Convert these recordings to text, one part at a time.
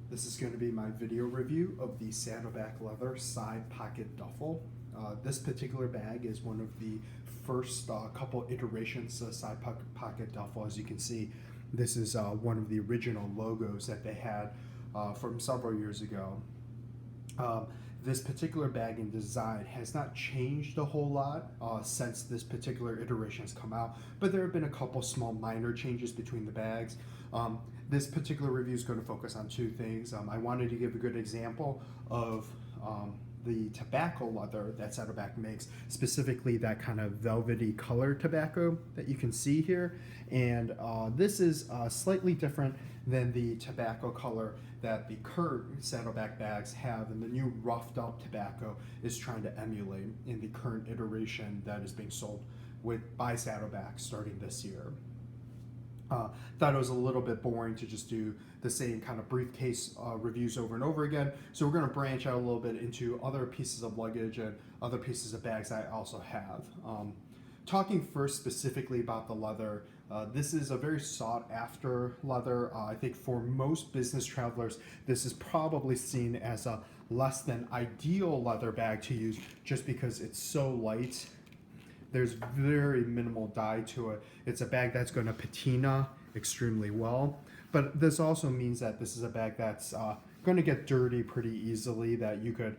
This is going to be my video review of the Saddleback Leather Side Pocket Duffle. This particular bag is one of the first couple iterations of Side Pocket Duffle. As you can see, this is one of the original logos that they had from several years ago. This particular bag and design has not changed a whole lot since this particular iteration has come out, but there have been a couple small minor changes between the bags. This particular review is going to focus on two things. I wanted to give a good example of the tobacco leather that Saddleback makes, specifically that kind of velvety color tobacco that you can see here. And this is slightly different than the tobacco color that the current Saddleback bags have, and the new roughed up tobacco is trying to emulate in the current iteration that is being sold by Saddleback starting this year. Thought it was a little bit boring to just do the same kind of briefcase reviews over and over again. So we're going to branch out a little bit into other pieces of luggage and other pieces of bags I also have. Talking first specifically about the leather, this is a very sought after leather. I think for most business travelers, this is probably seen as a less than ideal leather bag to use just because it's so light. There's very minimal dye to it. It's a bag that's going to patina extremely well, but this also means that this is a bag that's going to get dirty pretty easily, that you could,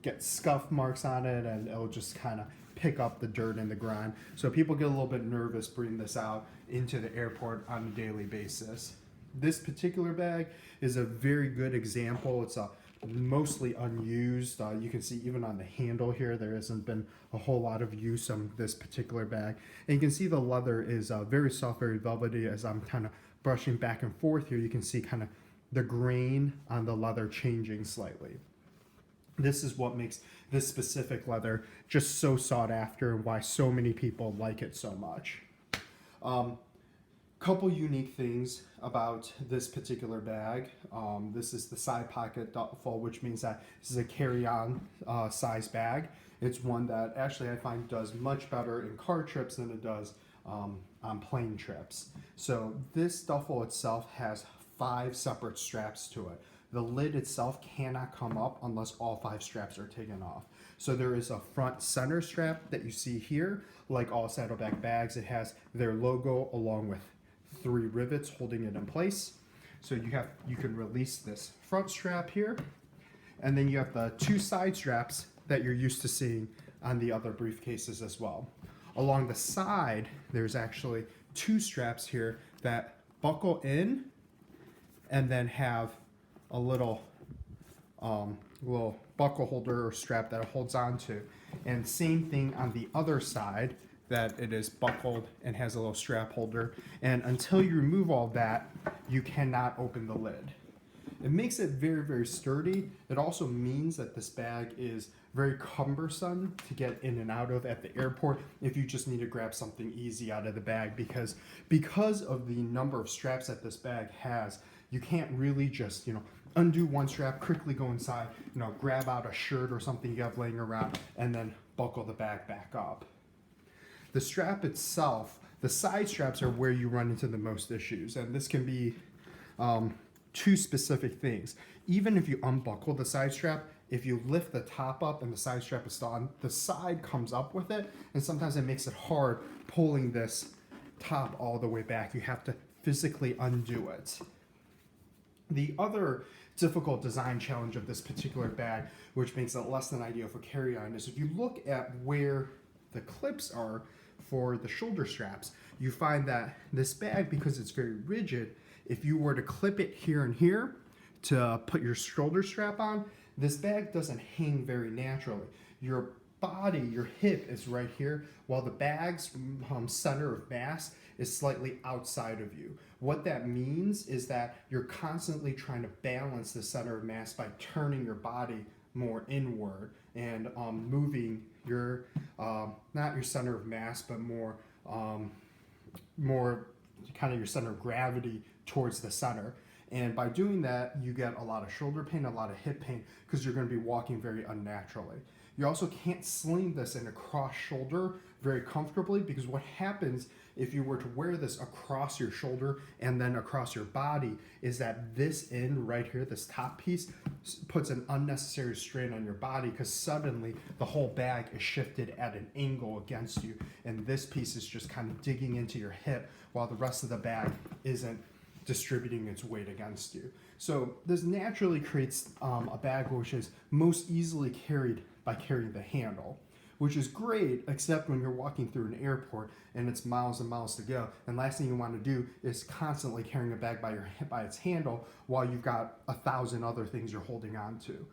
get scuff marks on it and it'll just kind of pick up the dirt and the grime. So people get a little bit nervous bringing this out into the airport on a daily basis. This particular bag is a very good example. It's mostly unused. You can see even on the handle here, there hasn't been a whole lot of use on this particular bag. And you can see the leather is very soft, very velvety. As I'm kind of brushing back and forth here, you can see kind of the grain on the leather changing slightly. This is what makes this specific leather just so sought after and why so many people like it so much. Couple unique things about this particular bag. This is the side pocket duffel, which means that this is a carry-on size bag. It's one that actually I find does much better in car trips than it does on plane trips. So this duffel itself has 5 separate straps to it. The lid itself cannot come up unless all 5 straps are taken off. So there is a front center strap that you see here. Like all Saddleback bags, it has their logo along with 3 rivets holding it in place. So you can release this front strap here, and then you have the 2 side straps that you're used to seeing on the other briefcases as well. Along the side, there's actually 2 straps here that buckle in and then have a little buckle holder or strap that it holds onto. And same thing on the other side, that it is buckled and has a little strap holder. And until you remove all that, you cannot open the lid. It makes it very, very sturdy. It also means that this bag is very cumbersome to get in and out of at the airport if you just need to grab something easy out of the bag, because of the number of straps that this bag has, you can't really just, undo one strap, quickly go inside, grab out a shirt or something you have laying around, and then buckle the bag back up. The strap itself, the side straps are where you run into the most issues, and this can be 2 specific things. Even if you unbuckle the side strap, if you lift the top up and the side strap is still on, the side comes up with it, and sometimes it makes it hard pulling this top all the way back. You have to physically undo it. The other difficult design challenge of this particular bag, which makes it less than ideal for carry-on, is if you look at where the clips are for the shoulder straps, you find that this bag, because it's very rigid, if you were to clip it here and here to put your shoulder strap on, this bag doesn't hang very naturally. Your body, your hip is right here, while the bag's center of mass is slightly outside of you. What that means is that you're constantly trying to balance the center of mass by turning your body more inward and moving your, not your center of mass, but more kind of your center of gravity towards the center. And by doing that, you get a lot of shoulder pain, a lot of hip pain, because you're going to be walking very unnaturally. You also can't sling this in a cross shoulder very comfortably, because what happens if you were to wear this across your shoulder and then across your body is that this end right here, this top piece, puts an unnecessary strain on your body, because suddenly the whole bag is shifted at an angle against you, and this piece is just kind of digging into your hip while the rest of the bag isn't distributing its weight against you. So this naturally creates a bag which is most easily carried by carrying the handle, which is great, except when you're walking through an airport and it's miles and miles to go. And last thing you want to do is constantly carrying a bag by its handle while you've got 1,000 other things you're holding on to.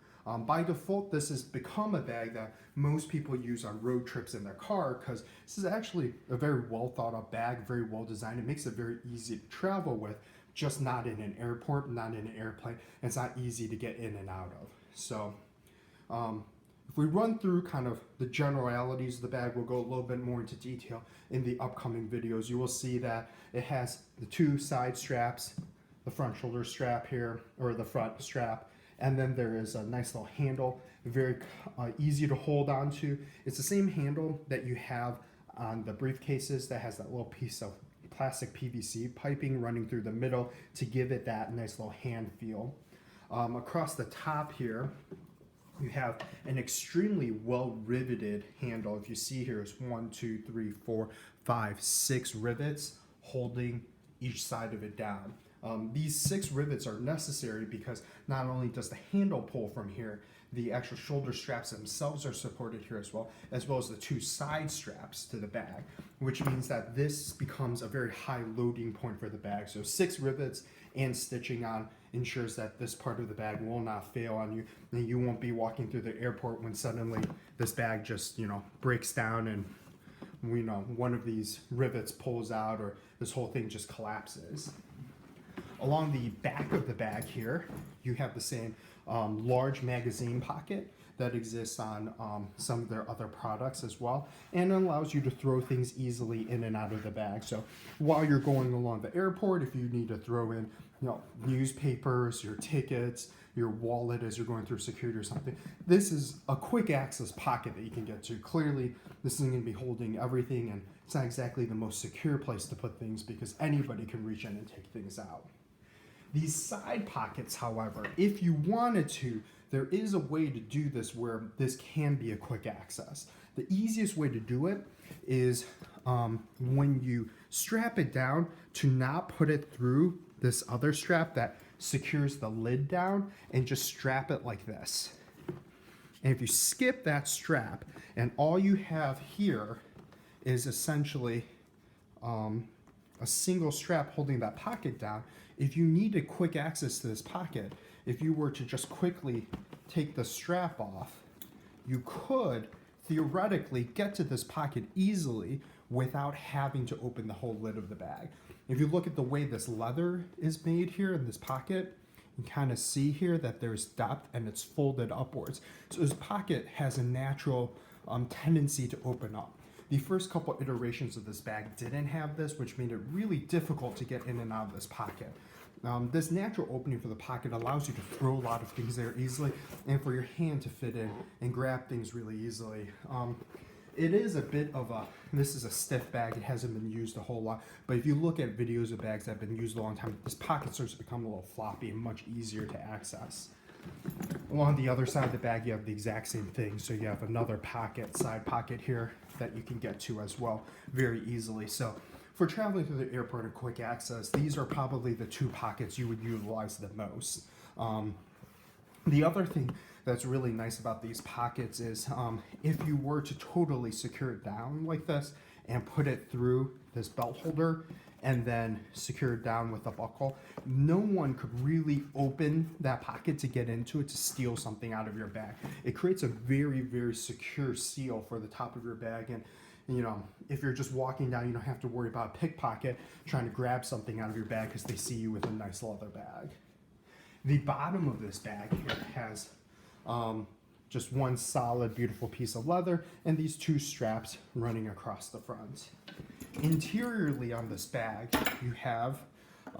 By default, this has become a bag that most people use on road trips in their car, because this is actually a very well thought out bag, very well designed. It makes it very easy to travel with, just not in an airport, not in an airplane. It's not easy to get in and out of. So if we run through kind of the generalities of the bag, we'll go a little bit more into detail in the upcoming videos. You will see that it has the 2 side straps, the front shoulder strap here, or the front strap, and then there is a nice little handle, very easy to hold on to. It's the same handle that you have on the briefcases that has that little piece of plastic PVC piping running through the middle to give it that nice little hand feel. Across the top here, you have an extremely well riveted handle. If you see here, it's 1, 2, 3, 4, 5, 6 rivets holding each side of it down. These 6 rivets are necessary because not only does the handle pull from here, the actual shoulder straps themselves are supported here as well as the 2 side straps to the bag, which means that this becomes a very high loading point for the bag. So 6 rivets and stitching on ensures that this part of the bag will not fail on you, and you won't be walking through the airport when suddenly this bag just, breaks down and one of these rivets pulls out, or this whole thing just collapses. Along the back of the bag here, you have the same large magazine pocket that exists on some of their other products as well, and it allows you to throw things easily in and out of the bag. So while you're going along the airport, if you need to throw in newspapers, your tickets, your wallet as you're going through security or something, this is a quick access pocket that you can get to. Clearly, this isn't going to be holding everything, and it's not exactly the most secure place to put things because anybody can reach in and take things out. These side pockets, however, if you wanted to, there is a way to do this where this can be a quick access. The easiest way to do it is when you strap it down, to not put it through this other strap that secures the lid down, and just strap it like this. And if you skip that strap and all you have here is essentially a single strap holding that pocket down, if you needed quick access to this pocket, if you were to just quickly take the strap off, you could theoretically get to this pocket easily without having to open the whole lid of the bag. If you look at the way this leather is made here in this pocket, you kind of see here that there's depth and it's folded upwards. So this pocket has a natural tendency to open up. The first couple iterations of this bag didn't have this, which made it really difficult to get in and out of this pocket. This natural opening for the pocket allows you to throw a lot of things there easily, and for your hand to fit in and grab things really easily. It is a bit of this is a stiff bag, it hasn't been used a whole lot, but if you look at videos of bags that have been used a long time, this pocket starts to become a little floppy and much easier to access. Along the other side of the bag, you have the exact same thing, so you have another pocket, side pocket here that you can get to as well very easily. So for traveling through the airport and quick access, these are probably the 2 pockets you would utilize the most. The other thing that's really nice about these pockets is if you were to totally secure it down like this and put it through this belt holder and then secure it down with a buckle, no one could really open that pocket to get into it to steal something out of your bag. It creates a very, very secure seal for the top of your bag, and if you're just walking down, you don't have to worry about a pickpocket trying to grab something out of your bag because they see you with a nice leather bag. The bottom of this bag here has just one solid, beautiful piece of leather and these 2 straps running across the front. Interiorly on this bag, you have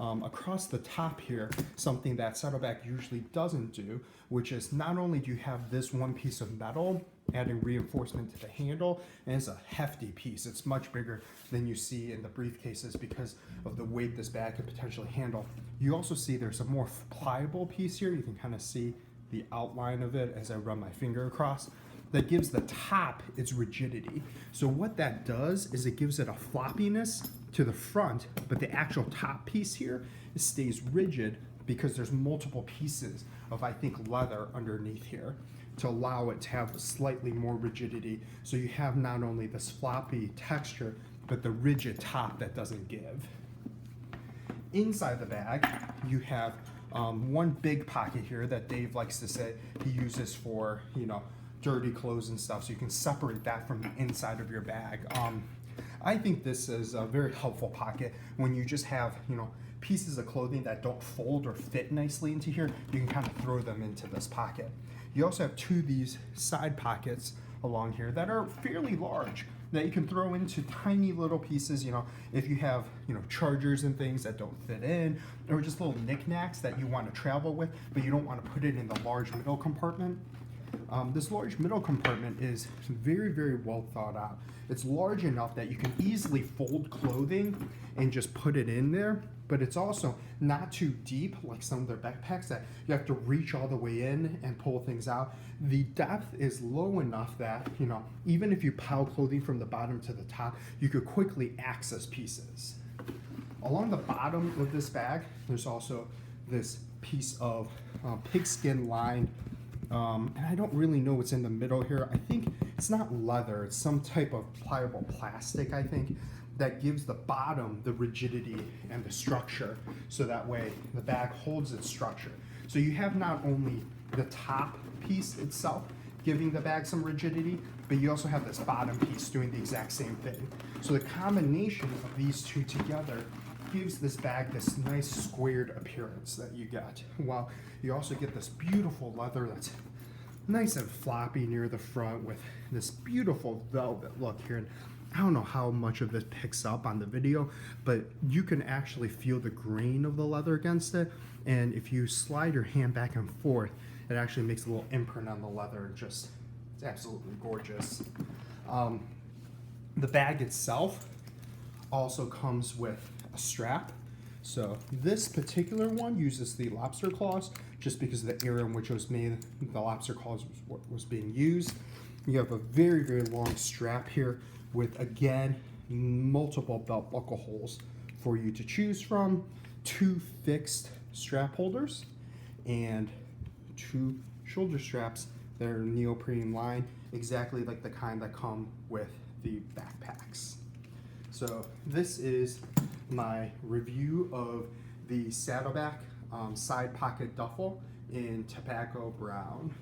across the top here, something that Saddleback usually doesn't do, which is not only do you have this one piece of metal adding reinforcement to the handle, and it's a hefty piece. It's much bigger than you see in the briefcases because of the weight this bag could potentially handle. You also see there's a more pliable piece here. You can kind of see the outline of it as I run my finger across. That gives the top its rigidity. So what that does is it gives it a floppiness to the front, but the actual top piece here stays rigid because there's multiple pieces of, I think, leather underneath here to allow it to have slightly more rigidity. So you have not only this floppy texture, but the rigid top that doesn't give. Inside the bag, you have one big pocket here that Dave likes to say he uses for, dirty clothes and stuff, so you can separate that from the inside of your bag. I think this is a very helpful pocket when you just have, pieces of clothing that don't fold or fit nicely into here. You can kind of throw them into this pocket. You also have two of these side pockets along here that are fairly large that you can throw into tiny little pieces, if you have, chargers and things that don't fit in, or just little knickknacks that you want to travel with, but you don't want to put it in the large middle compartment. This large middle compartment is very, very well thought out. It's large enough that you can easily fold clothing and just put it in there, but it's also not too deep like some of their backpacks that you have to reach all the way in and pull things out. The depth is low enough that, even if you pile clothing from the bottom to the top, you could quickly access pieces. Along the bottom of this bag, there's also this piece of pigskin lined, and I don't really know what's in the middle here. I think it's not leather, it's some type of pliable plastic, I think, that gives the bottom the rigidity and the structure, so that way the bag holds its structure. So you have not only the top piece itself giving the bag some rigidity, but you also have this bottom piece doing the exact same thing. So the combination of these two together gives this bag this nice squared appearance that you get. While you also get this beautiful leather that's nice and floppy near the front with this beautiful velvet look here. And I don't know how much of this picks up on the video, but you can actually feel the grain of the leather against it. And if you slide your hand back and forth, it actually makes a little imprint on the leather. It's absolutely gorgeous. The bag itself also comes with a strap. So this particular one uses the lobster claws just because of the era in which it was made. The lobster claws was what was being used. You have a very, very long strap here with, again, multiple belt buckle holes for you to choose from, two fixed strap holders, and two shoulder straps that are neoprene lined, exactly like the kind that come with the backpacks. So this is my review of the Saddleback side pocket duffel in tobacco brown.